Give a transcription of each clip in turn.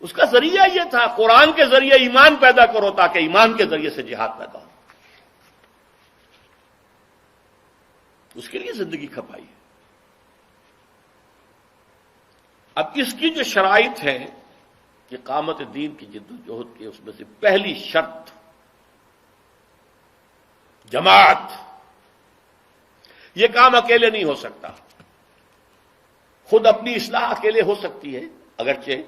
اس کا ذریعہ یہ تھا قرآن کے ذریعے ایمان پیدا کرو تاکہ ایمان کے ذریعے سے جہاد پیدا ہو. اس کے لیے زندگی کھپائی ہے. اب اس کی جو شرائط ہے اقامت دین کی جد و جہد کی، اس میں سے پہلی شرط جماعت. یہ کام اکیلے نہیں ہو سکتا. خود اپنی اصلاح اکیلے ہو سکتی ہے، اگرچہ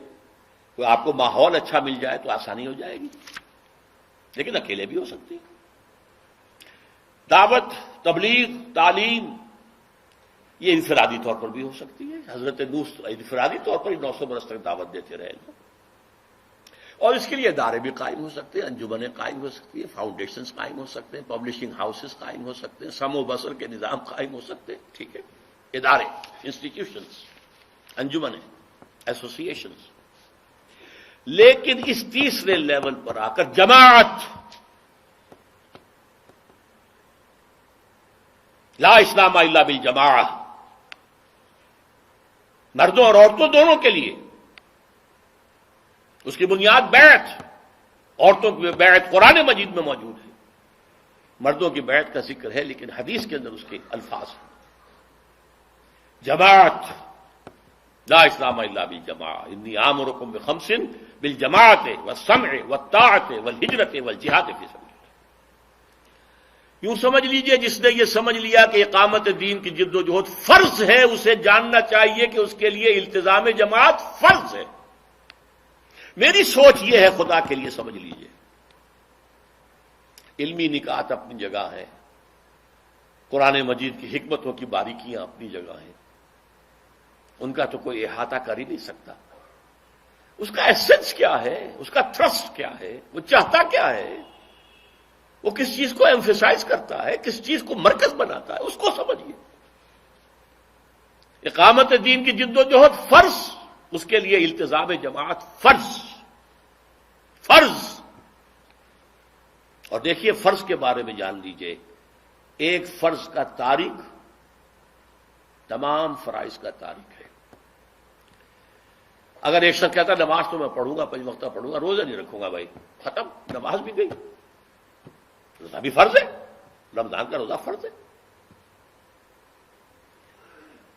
کوئی آپ کو ماحول اچھا مل جائے تو آسانی ہو جائے گی، لیکن اکیلے بھی ہو سکتی ہے. دعوت، تبلیغ، تعلیم یہ انفرادی طور پر بھی ہو سکتی ہے. حضرت نوح انفرادی طور پر 900 برس تک دعوت دیتے رہے لوگ، اور اس کے لیے ادارے بھی قائم ہو سکتے ہیں، انجمنیں قائم ہو سکتی ہیں، فاؤنڈیشنز قائم ہو سکتے ہیں، پبلشنگ ہاؤسز قائم ہو سکتے ہیں، سم و بسر کے نظام قائم ہو سکتے ہیں. ٹھیک ہے، ادارے، انسٹیٹیوشنز، انجمنیں، ایسوسیشنز. لیکن اس تیسرے لیول پر آ کر جماعت، لا اسلام الا بالجماعہ، مردوں اور عورتوں دونوں کے لیے. اس کی بنیاد بیعت، عورتوں کی بیعت قرآن مجید میں موجود ہے، مردوں کی بیعت کا ذکر ہے لیکن حدیث کے اندر اس کے الفاظ ہیں. جماعت، لا اسلام الا بالجماعہ، انی آمرکم بخمس بالجماعت والسمع والطاعت والہجرت والجہاد فی سبیل اللہ. یوں سمجھ لیجئے جس نے یہ سمجھ لیا کہ اقامت دین کی جد و جہد فرض ہے، اسے جاننا چاہیے کہ اس کے لیے التزام جماعت فرض ہے. میری سوچ یہ ہے، خدا کے لیے سمجھ لیجئے. علمی نکات اپنی جگہ ہے، قرآن مجید کی حکمتوں کی باریکیاں اپنی جگہ ہیں، ان کا تو کوئی احاطہ کر ہی نہیں سکتا. اس کا ایسنس کیا ہے، اس کا تھرسٹ کیا ہے، وہ چاہتا کیا ہے، وہ کس چیز کو ایمفیسائز کرتا ہے، کس چیز کو مرکز بناتا ہے، اس کو سمجھیے. اقامت دین کی جد و جہد فرض، اس کے لیے التزام جماعت فرض. فرض. اور دیکھیے فرض کے بارے میں جان لیجئے، ایک فرض کا تارک تمام فرائض کا تارک ہے. اگر ایک شخص کہتا نماز تو میں پڑھوں گا، 5 وقتہ پڑھوں گا، روزہ نہیں رکھوں گا، بھائی ختم، نماز بھی گئی، روزہ بھی فرض ہے، رمضان کا روزہ فرض ہے.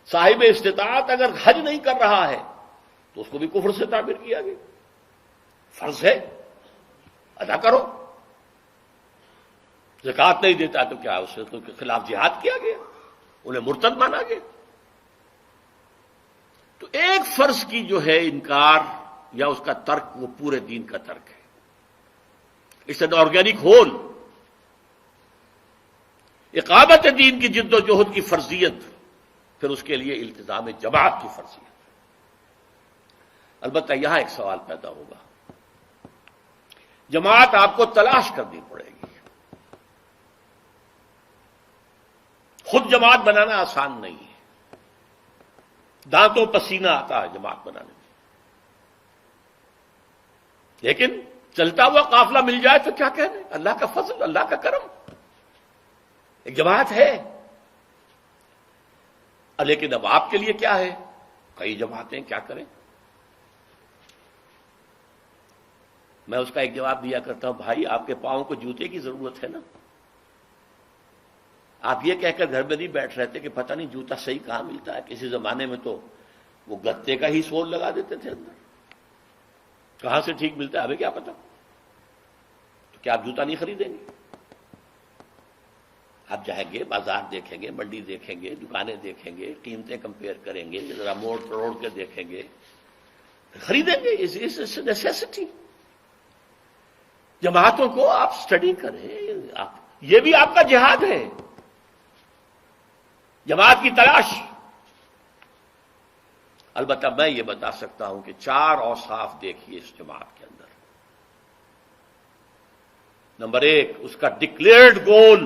صاحب استطاعت اگر حج نہیں کر رہا ہے تو اس کو بھی کفر سے تعبیر کیا گیا. فرض ہے، ادا کرو. زکوٰۃ نہیں دیتا تو کیا اس کے خلاف جہاد کیا گیا، انہیں مرتد مانا گیا. تو ایک فرض کی جو ہے انکار یا اس کا ترک، وہ پورے دین کا ترک ہے. It's an organic whole. اقامت دین کی جد و جہد کی فرضیت، پھر اس کے لیے التزام جماعت کی فرضیت. البتہ یہاں ایک سوال پیدا ہوگا، جماعت آپ کو تلاش کرنی پڑے گی. خود جماعت بنانا آسان نہیں ہے، دانتوں پسینہ آتا ہے جماعت بنانے میں. لیکن چلتا ہوا قافلہ مل جائے تو کیا کہنے، اللہ کا فضل، اللہ کا کرم. ایک جماعت ہے. لیکن اب آپ کے لیے کیا ہے، کئی جماعتیں، کیا کریں. میں اس کا ایک جواب دیا کرتا ہوں، بھائی آپ کے پاؤں کو جوتے کی ضرورت ہے نا. آپ یہ کہہ کر گھر میں نہیں بیٹھ رہتے کہ پتہ نہیں جوتا صحیح کہاں ملتا ہے. کسی زمانے میں تو وہ گتے کا ہی سول لگا دیتے تھے اندر، کہاں سے ٹھیک ملتا ہے ہمیں کیا پتا. تو کیا آپ جوتا نہیں خریدیں گے؟ آپ جائیں گے، بازار دیکھیں گے، منڈی دیکھیں گے، دکانیں دیکھیں گے، قیمتیں کمپیئر کریں گے، ذرا موڑ توڑ کے دیکھیں گے، خریدیں گے. اس نیسیسٹی. جماعتوں کو آپ سٹڈی کریں، یہ بھی آپ کا جہاد ہے، جماعت کی تلاش. البتہ میں یہ بتا سکتا ہوں کہ 4 اوصاف دیکھیے اس جماعت کے اندر. نمبر 1، اس کا ڈکلیئرڈ گول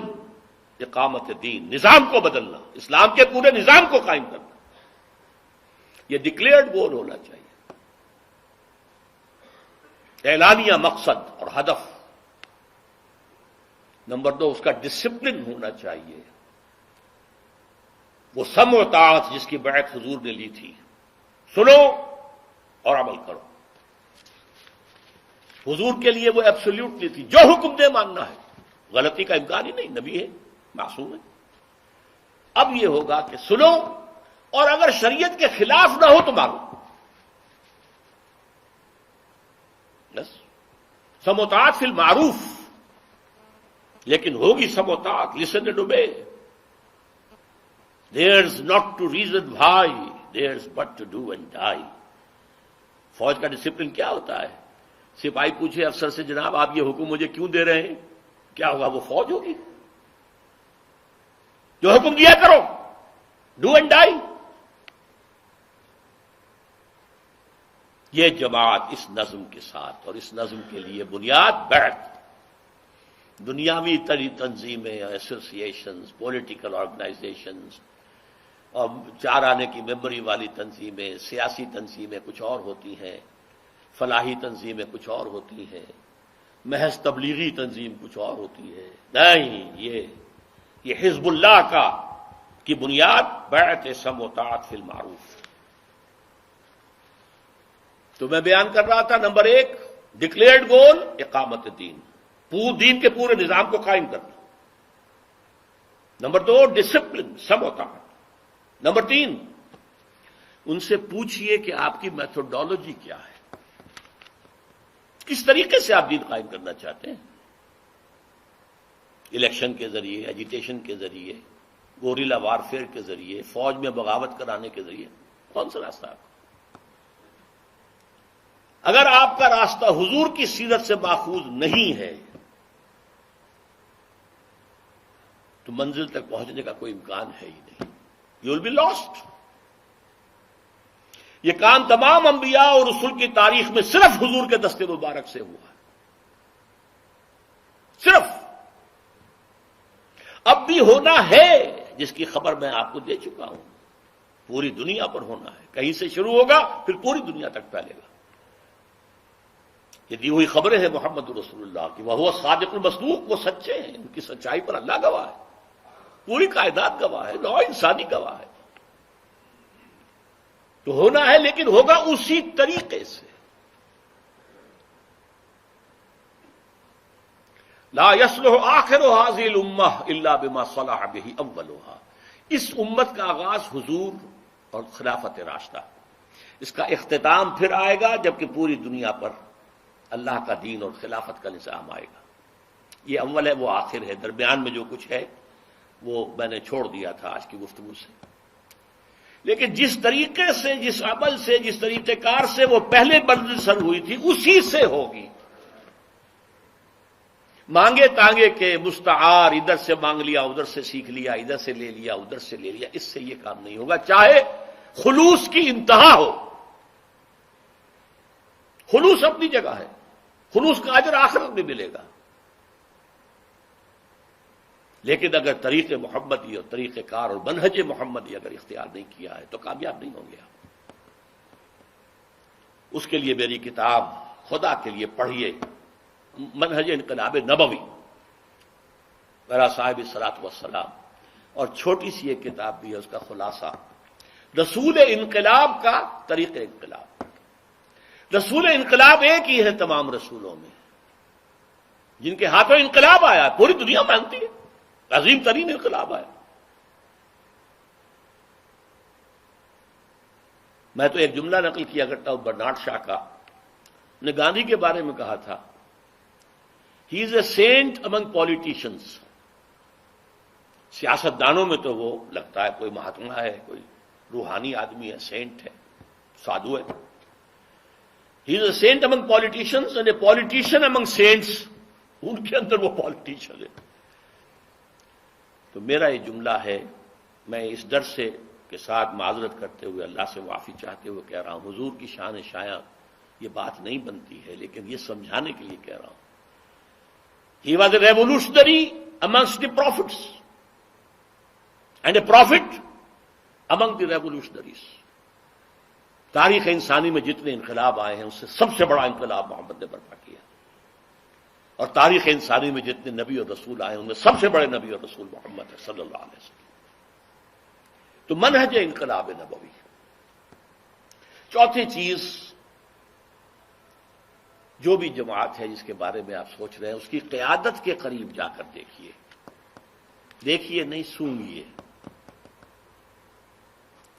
اقامت دین، نظام کو بدلنا، اسلام کے پورے نظام کو قائم کرنا. یہ ڈکلیئرڈ گول ہونا چاہیے، اعلانیہ مقصد اور ہدف. نمبر 2، اس کا ڈسپلن ہونا چاہیے، وہ سمع و طاعت جس کی بیعت حضور نے لی تھی، سنو اور عمل کرو. حضور کے لیے وہ ایبسولوٹلی تھی، جو حکم دے ماننا ہے، غلطی کا امکان ہی نہیں، نبی ہے، معصوم ہے۔ اب یہ ہوگا کہ سنو، اور اگر شریعت کے خلاف نہ ہو تو مانو، بس سموتاعت فی المعروف، لیکن ہوگی سموتاعت، listen and obey, there's not to reason why, there's but to do and die۔ فوج کا ڈسپلن کیا ہوتا ہے؟ سپاہی پوچھے افسر سے، جناب آپ یہ حکم مجھے کیوں دے رہے ہیں؟ کیا ہوگا؟ وہ فوج ہوگی، جو حکم دیا کرو، ڈو اینڈ ڈائی۔ یہ جماعت اس نظم کے ساتھ، اور اس نظم کے لیے بنیاد بیعت، دنیاوی تنظیمیں، ایسوسیشنز، پولیٹیکل آرگنائزیشنز، اور چار آنے کی ممبری والی تنظیمیں، سیاسی تنظیمیں کچھ اور ہوتی ہیں، فلاحی تنظیمیں کچھ اور ہوتی ہیں، محض تبلیغی تنظیم کچھ اور ہوتی ہے۔ نہیں، یہ حزب اللہ کی بنیاد بیعت سمع و طاعت فی المعروف۔ تو میں بیان کر رہا تھا، نمبر 1 ڈکلیئرڈ گول اقامت دین، دین کے پورے نظام کو قائم کرنا۔ نمبر 2 ڈسپلن، سمع و طاعت۔ نمبر 3 ان سے پوچھئے کہ آپ کی میتھوڈالوجی کیا ہے، کس طریقے سے آپ دین قائم کرنا چاہتے ہیں؟ الیکشن کے ذریعے، ایجیٹیشن کے ذریعے، گوریلا وارفیئر کے ذریعے، فوج میں بغاوت کرانے کے ذریعے، کون سا راستہ آپ کا؟ اگر آپ کا راستہ حضور کی سیرت سے ماخوذ نہیں ہے تو منزل تک پہنچنے کا کوئی امکان ہے ہی نہیں، یو ول بی لاسٹ۔ یہ کام تمام انبیاء اور رسول کی تاریخ میں صرف حضور کے دست مبارک سے ہوا ہے، صرف۔ اب بھی ہونا ہے، جس کی خبر میں آپ کو دے چکا ہوں، پوری دنیا پر ہونا ہے، کہیں سے شروع ہوگا پھر پوری دنیا تک پھیلے گا۔ یہ دی ہوئی خبریں ہیں محمد رسول اللہ کی، وہ صادق المصدوق، وہ سچے ہیں، ان کی سچائی پر اللہ گواہ ہے، پوری کائنات گواہ ہے، نوع انسانی گواہ ہے۔ تو ہونا ہے، لیکن ہوگا اسی طریقے سے۔ لا يصلح آخر هذه الامہ الا بما صلح به اولها۔ اس امت کا آغاز حضور اور خلافت راشدہ، اس کا اختتام پھر آئے گا جبکہ پوری دنیا پر اللہ کا دین اور خلافت کا نظام آئے گا۔ یہ اول ہے، وہ آخر ہے، درمیان میں جو کچھ ہے وہ میں نے چھوڑ دیا تھا آج کی گفتگو سے۔ لیکن جس طریقے سے، جس عمل سے، جس طریقہ کار سے وہ پہلے منزل سر ہوئی تھی، اسی سے ہوگی۔ مانگے تانگے کے مستعار، ادھر سے مانگ لیا، ادھر سے سیکھ لیا، ادھر سے لے لیا، ادھر سے لے لیا، اس سے یہ کام نہیں ہوگا، چاہے خلوص کی انتہا ہو۔ خلوص اپنی جگہ ہے، خلوص کا اجر آخرت میں ملے گا، لیکن اگر طریق محمدی اور طریقہ کار اور منہج محمدی اگر اختیار نہیں کیا ہے تو کامیاب نہیں ہوں گے آپ۔ اس کے لیے میری کتاب خدا کے لیے پڑھیے، منہج انقلاب نبوی، میرا صاحب الصلاۃ والسلام، اور چھوٹی سی ایک کتاب بھی ہے، اس کا خلاصہ رسول انقلاب کا طریق انقلاب۔ رسول انقلاب ایک ہی ہے تمام رسولوں میں، جن کے ہاتھوں انقلاب آیا، پوری دنیا مانتی ہے، عظیم ترین انقلاب آیا۔ میں تو ایک جملہ نقل کیا کرتا ہوں برنارڈ شاہ کا، نے گاندھی کے بارے میں کہا تھا، ہی is a saint among politicians. سیاست دانوں میں تو وہ لگتا ہے کوئی مہاتما ہے، کوئی روحانی آدمی ہے، سینٹ ہے، سادھو ہے۔ He is a saint among politicians and a politician among saints. ان کے اندر وہ پالیٹیشین ہے۔ تو میرا یہ جملہ ہے، میں اس ڈر سے کے ساتھ معذرت کرتے ہوئے، اللہ سے معافی چاہتے ہوئے کہہ رہا ہوں، حضور کی شان شایع یہ بات نہیں بنتی ہے، لیکن یہ سمجھانے کے لیے کہہ رہا ہوں۔ He was a revolutionary amongst the prophets and a prophet among the revolutionaries۔ تاریخ انسانی میں جتنے انقلاب آئے ہیں اس سے سب سے بڑا انقلاب محمد نے برپا کیا، اور تاریخ انسانی میں جتنے نبی اور رسول آئے ہیں ان میں سب سے بڑے نبی اور رسول محمد ہے صلی اللہ علیہ وسلم۔ تو منہج انقلاب نبوی۔ چوتھی چیز، جو بھی جماعت ہے جس کے بارے میں آپ سوچ رہے ہیں اس کی قیادت کے قریب جا کر دیکھیے نہیں سونگیے.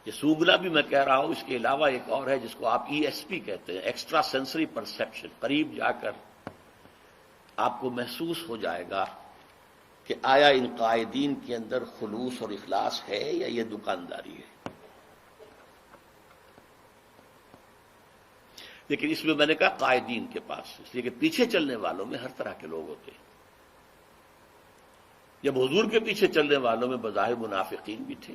یہ سونگنا بھی میں کہہ رہا ہوں، اس کے علاوہ ایک اور ہے جس کو آپ ESP کہتے ہیں، ایکسٹرا سینسری پرسیپشن. قریب جا کر آپ کو محسوس ہو جائے گا کہ آیا ان قائدین کے اندر خلوص اور اخلاص ہے یا یہ دکانداری ہے. لیکن اس میں میں نے کہا قائدین کے پاس، اس لیے کہ پیچھے چلنے والوں میں ہر طرح کے لوگ ہوتے ہیں. جب حضور کے پیچھے چلنے والوں میں بظاہر منافقین بھی تھے،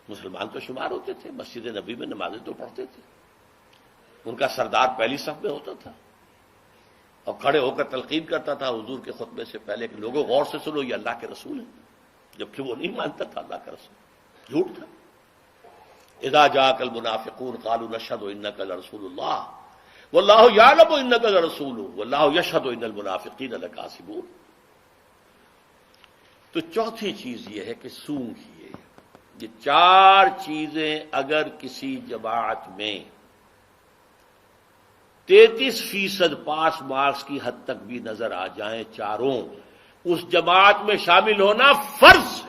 مسلمان تو شمار ہوتے تھے، مسجد نبی میں نمازیں تو پڑھتے تھے، ان کا سردار پہلی صف میں ہوتا تھا اور کھڑے ہو کر تلقین کرتا تھا حضور کے خطبے سے پہلے کہ لوگوں غور سے سنو، یہ اللہ کے رسول ہیں، جبکہ وہ نہیں مانتا تھا اللہ کا رسول، جھوٹ تھا. اذا جاءك المنافقون قالوا نشهد انك لرسول الله والله يعلم انك لرسوله والله يشهد ان المنافقين لكاذبون. تو چوتھی چیز یہ ہے کہ سونگیے. یہ چار چیزیں اگر کسی جماعت میں 33% پاس مارکس کی حد تک بھی نظر آ جائیں چاروں، اس جماعت میں شامل ہونا فرض ہے.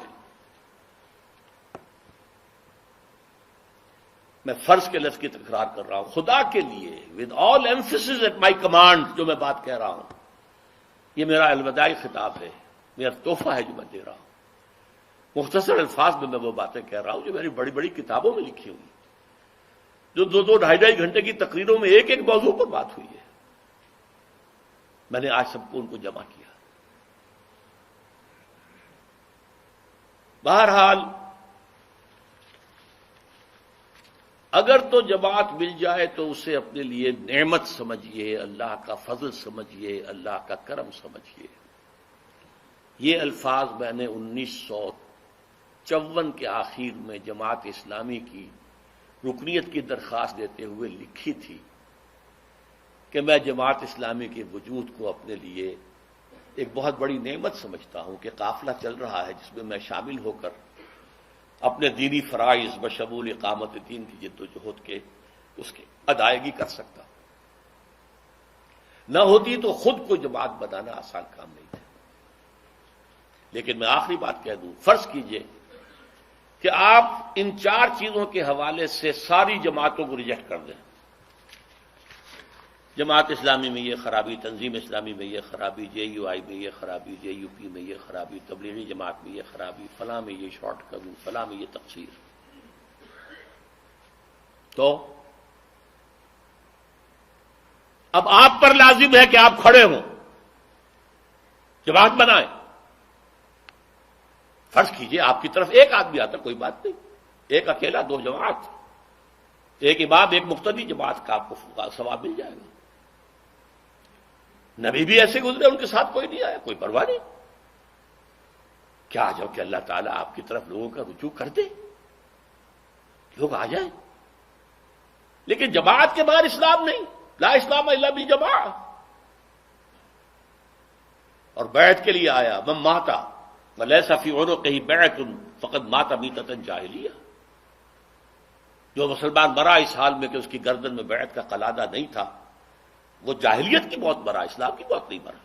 میں فرض کے لفظ کی تکرار کر رہا ہوں خدا کے لیے، with all emphasis at my command. جو میں بات کہہ رہا ہوں یہ میرا الوداعی خطاب ہے، میرا تحفہ ہے جو میں دے رہا ہوں. مختصر الفاظ میں وہ باتیں کہہ رہا ہوں جو میری بڑی بڑی کتابوں میں لکھی ہوئی، جو 2-2 ڈھائی گھنٹے کی تقریروں میں ایک موضوع پر بات ہوئی ہے. میں نے آج سب کو ان کو جمع کیا. بہرحال اگر تو جماعت مل جائے تو اسے اپنے لیے نعمت سمجھیے، اللہ کا فضل سمجھیے، اللہ کا کرم سمجھیے. یہ الفاظ میں نے 1954 کے آخر میں جماعت اسلامی کی رکنیت کی درخواست دیتے ہوئے لکھی تھی کہ میں جماعت اسلامی کے وجود کو اپنے لیے ایک بہت بڑی نعمت سمجھتا ہوں کہ قافلہ چل رہا ہے جس میں میں شامل ہو کر اپنے دینی فرائض بشمول اقامت دین کی جد و جہد کے اس کی ادائیگی کر سکتا ہوں. نہ ہوتی تو خود کو جماعت بنانا آسان کام نہیں تھا. لیکن میں آخری بات کہہ دوں، فرض کیجئے کہ آپ ان چار چیزوں کے حوالے سے ساری جماعتوں کو ریجیکٹ کر دیں. جماعت اسلامی میں یہ خرابی، تنظیم اسلامی میں یہ خرابی، JUI میں یہ خرابی، JUP میں یہ خرابی، تبلیغی جماعت میں یہ خرابی، فلاں میں یہ شارٹ کمی، فلاں میں یہ تقصیر. تو اب آپ پر لازم ہے کہ آپ کھڑے ہوں، جماعت بنائیں. فرض کیجئے آپ کی طرف ایک آدمی آتا، کوئی بات نہیں، ایک اکیلا 2 جماعت، ایک امام ایک مقتدی، جماعت کا آپ کو ثواب مل جائے گا. نبی بھی ایسے گزرے، ان کے ساتھ کوئی نہیں آیا، کوئی پرواہ نہیں. کیا جو کہ اللہ تعالیٰ آپ کی طرف لوگوں کا رجوع کر دے، لوگ آ جائیں. لیکن جماعت کے بعد اسلام نہیں، لا اسلام الا بالجماعۃ. اور بیعت کے لیے آیا، من مات ولیس فی عنقہ بیعۃ فقد مات میتۃ جاہلیہ. جو مسلمان مرا اس حال میں کہ اس کی گردن میں بیعت کا قلادہ نہیں تھا، وہ جاہلیت کی موت مرا، اسلام کی موت نہیں مرا.